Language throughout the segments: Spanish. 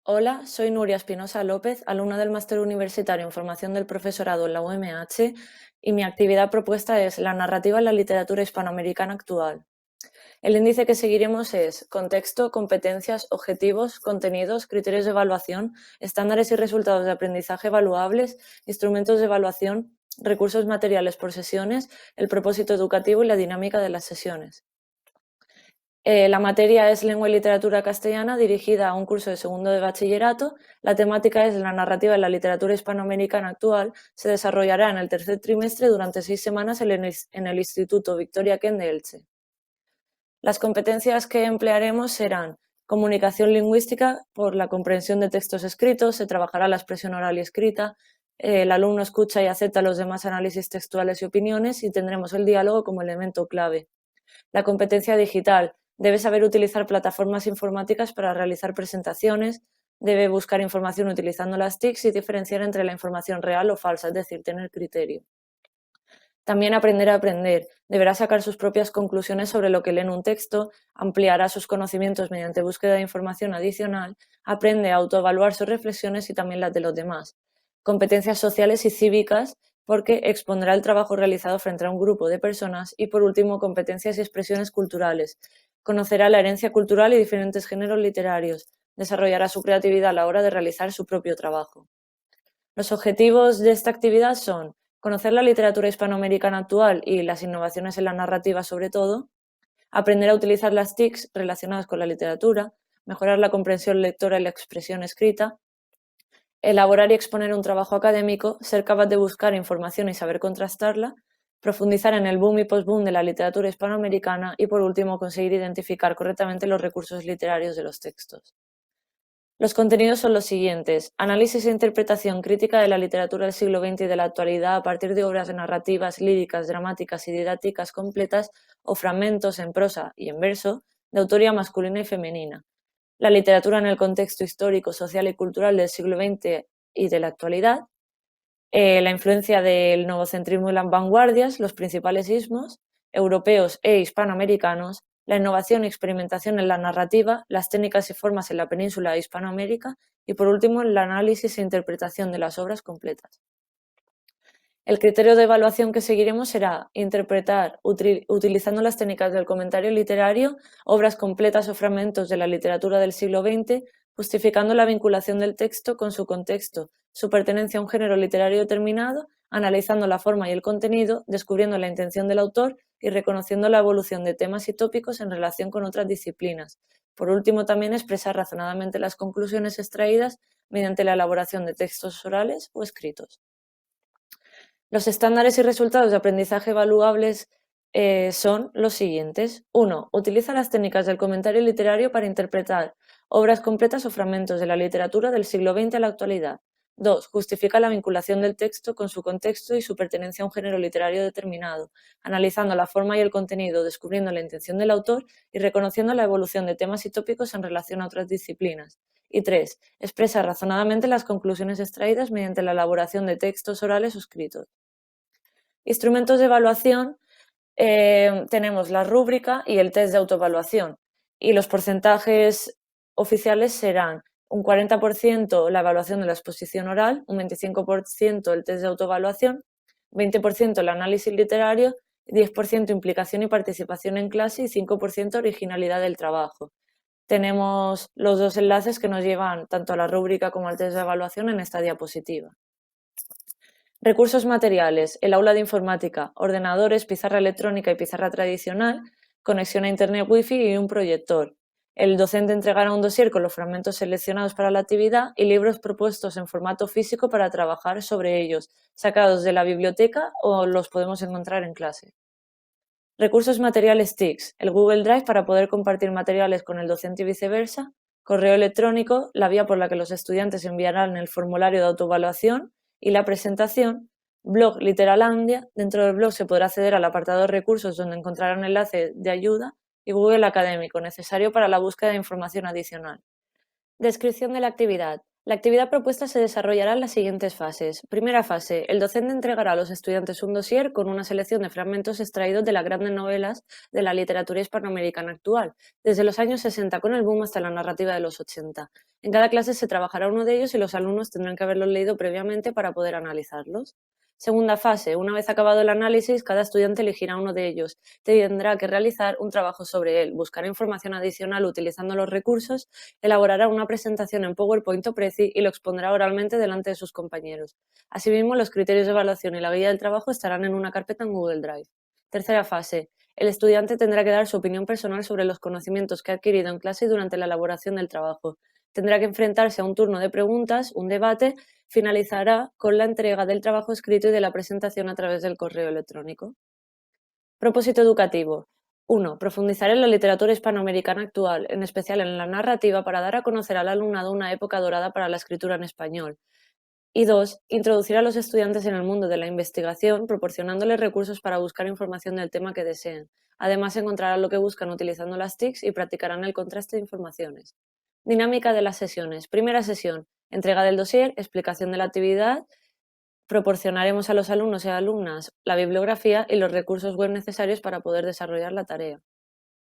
Hola, soy Nuria Espinosa López, alumna del Máster Universitario en Formación del Profesorado en la UMH, y mi actividad propuesta es la narrativa en la literatura hispanoamericana actual. El índice que seguiremos es contexto, competencias, objetivos, contenidos, criterios de evaluación, estándares y resultados de aprendizaje evaluables, instrumentos de evaluación, recursos materiales por sesiones, el propósito educativo y la dinámica de las sesiones. La materia es Lengua y Literatura Castellana, dirigida a un curso de segundo de bachillerato. La temática es la narrativa en la literatura hispanoamericana actual. Se desarrollará en el tercer trimestre durante 6 semanas en el Instituto Victoria Kent de Elche. Las competencias que emplearemos serán comunicación lingüística por la comprensión de textos escritos, se trabajará la expresión oral y escrita, el alumno escucha y acepta los demás análisis textuales y opiniones y tendremos el diálogo como elemento clave. La competencia digital. Debe saber utilizar plataformas informáticas para realizar presentaciones, debe buscar información utilizando las TICs y diferenciar entre la información real o falsa, es decir, tener criterio. También aprender a aprender. Deberá sacar sus propias conclusiones sobre lo que lee en un texto, ampliará sus conocimientos mediante búsqueda de información adicional, aprende a autoevaluar sus reflexiones y también las de los demás. Competencias sociales y cívicas, porque expondrá el trabajo realizado frente a un grupo de personas. Y por último, competencias y expresiones culturales. Conocerá la herencia cultural y diferentes géneros literarios. Desarrollará su creatividad a la hora de realizar su propio trabajo. Los objetivos de esta actividad son conocer la literatura hispanoamericana actual y las innovaciones en la narrativa sobre todo, aprender a utilizar las TICs relacionadas con la literatura, mejorar la comprensión lectora y la expresión escrita, elaborar y exponer un trabajo académico, ser capaz de buscar información y saber contrastarla, profundizar en el boom y post-boom de la literatura hispanoamericana y, por último, conseguir identificar correctamente los recursos literarios de los textos. Los contenidos son los siguientes: análisis e interpretación crítica de la literatura del siglo XX y de la actualidad a partir de obras narrativas, líricas, dramáticas y didácticas completas o fragmentos en prosa y en verso de autoría masculina y femenina. La literatura en el contexto histórico, social y cultural del siglo XX y de la actualidad. La influencia del novocentrismo y las vanguardias, los principales ismos europeos e hispanoamericanos, la innovación y experimentación en la narrativa, las técnicas y formas en la península de Hispanoamérica y, por último, el análisis e interpretación de las obras completas. El criterio de evaluación que seguiremos será interpretar, utilizando las técnicas del comentario literario, obras completas o fragmentos de la literatura del siglo XX, justificando la vinculación del texto con su contexto, su pertenencia a un género literario determinado, analizando la forma y el contenido, descubriendo la intención del autor y reconociendo la evolución de temas y tópicos en relación con otras disciplinas. Por último, también expresar razonadamente las conclusiones extraídas mediante la elaboración de textos orales o escritos. Los estándares y resultados de aprendizaje evaluables son los siguientes. 1. Utiliza las técnicas del comentario literario para interpretar obras completas o fragmentos de la literatura del siglo XX a la actualidad. 2. Justifica la vinculación del texto con su contexto y su pertenencia a un género literario determinado, analizando la forma y el contenido, descubriendo la intención del autor y reconociendo la evolución de temas y tópicos en relación a otras disciplinas. Y 3. Expresa razonadamente las conclusiones extraídas mediante la elaboración de textos orales o escritos. Instrumentos de evaluación, tenemos la rúbrica y el test de autoevaluación. Y los porcentajes oficiales serán un 40% la evaluación de la exposición oral, un 25% el test de autoevaluación, 20% el análisis literario, 10% implicación y participación en clase y 5% originalidad del trabajo. Tenemos los dos enlaces que nos llevan tanto a la rúbrica como al test de evaluación en esta diapositiva. Recursos materiales: el aula de informática, ordenadores, pizarra electrónica y pizarra tradicional, conexión a internet wifi y un proyector. El docente entregará un dossier con los fragmentos seleccionados para la actividad y libros propuestos en formato físico para trabajar sobre ellos, sacados de la biblioteca o los podemos encontrar en clase. Recursos materiales TICs: el Google Drive para poder compartir materiales con el docente y viceversa, correo electrónico, la vía por la que los estudiantes enviarán el formulario de autoevaluación y la presentación, blog Literalandia. Dentro del blog se podrá acceder al apartado de recursos donde encontrarán enlace de ayuda y Google Académico, necesario para la búsqueda de información adicional. Descripción de la actividad. La actividad propuesta se desarrollará en las siguientes fases. Primera fase. El docente entregará a los estudiantes un dossier con una selección de fragmentos extraídos de las grandes novelas de la literatura hispanoamericana actual, desde los años 60 con el boom hasta la narrativa de los 80. En cada clase se trabajará uno de ellos y los alumnos tendrán que haberlos leído previamente para poder analizarlos. Segunda fase. Una vez acabado el análisis, cada estudiante elegirá uno de ellos. Tendrá que realizar un trabajo sobre él, buscar información adicional utilizando los recursos, elaborará una presentación en PowerPoint o Prezi y lo expondrá oralmente delante de sus compañeros. Asimismo, los criterios de evaluación y la guía del trabajo estarán en una carpeta en Google Drive. Tercera fase. El estudiante tendrá que dar su opinión personal sobre los conocimientos que ha adquirido en clase y durante la elaboración del trabajo. Tendrá que enfrentarse a un turno de preguntas, un debate, finalizará con la entrega del trabajo escrito y de la presentación a través del correo electrónico. Propósito educativo. 1. Profundizar en la literatura hispanoamericana actual, en especial en la narrativa, para dar a conocer al alumnado una época dorada para la escritura en español. Y 2. Introducir a los estudiantes en el mundo de la investigación, proporcionándoles recursos para buscar información del tema que deseen. Además, encontrarán lo que buscan utilizando las TICs y practicarán el contraste de informaciones. Dinámica de las sesiones. Primera sesión. Entrega del dossier, explicación de la actividad. Proporcionaremos a los alumnos y alumnas la bibliografía y los recursos web necesarios para poder desarrollar la tarea.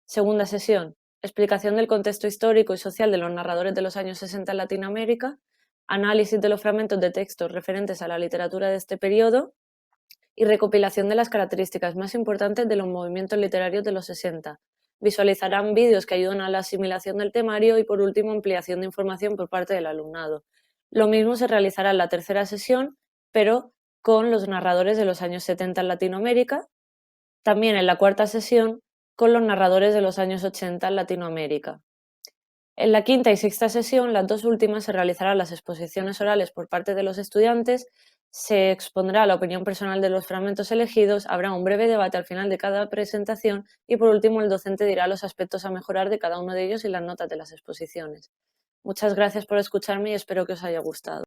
Segunda sesión. Explicación del contexto histórico y social de los narradores de los años 60 en Latinoamérica, análisis de los fragmentos de textos referentes a la literatura de este periodo y recopilación de las características más importantes de los movimientos literarios de los 60. Visualizarán vídeos que ayudan a la asimilación del temario y, por último, ampliación de información por parte del alumnado. Lo mismo se realizará en la tercera sesión, pero con los narradores de los años 70 en Latinoamérica, también en la cuarta sesión con los narradores de los años 80 en Latinoamérica. En la quinta y sexta sesión, las dos últimas, se realizarán las exposiciones orales por parte de los estudiantes, se expondrá la opinión personal de los fragmentos elegidos, habrá un breve debate al final de cada presentación y, por último, el docente dirá los aspectos a mejorar de cada uno de ellos y las notas de las exposiciones. Muchas gracias por escucharme y espero que os haya gustado.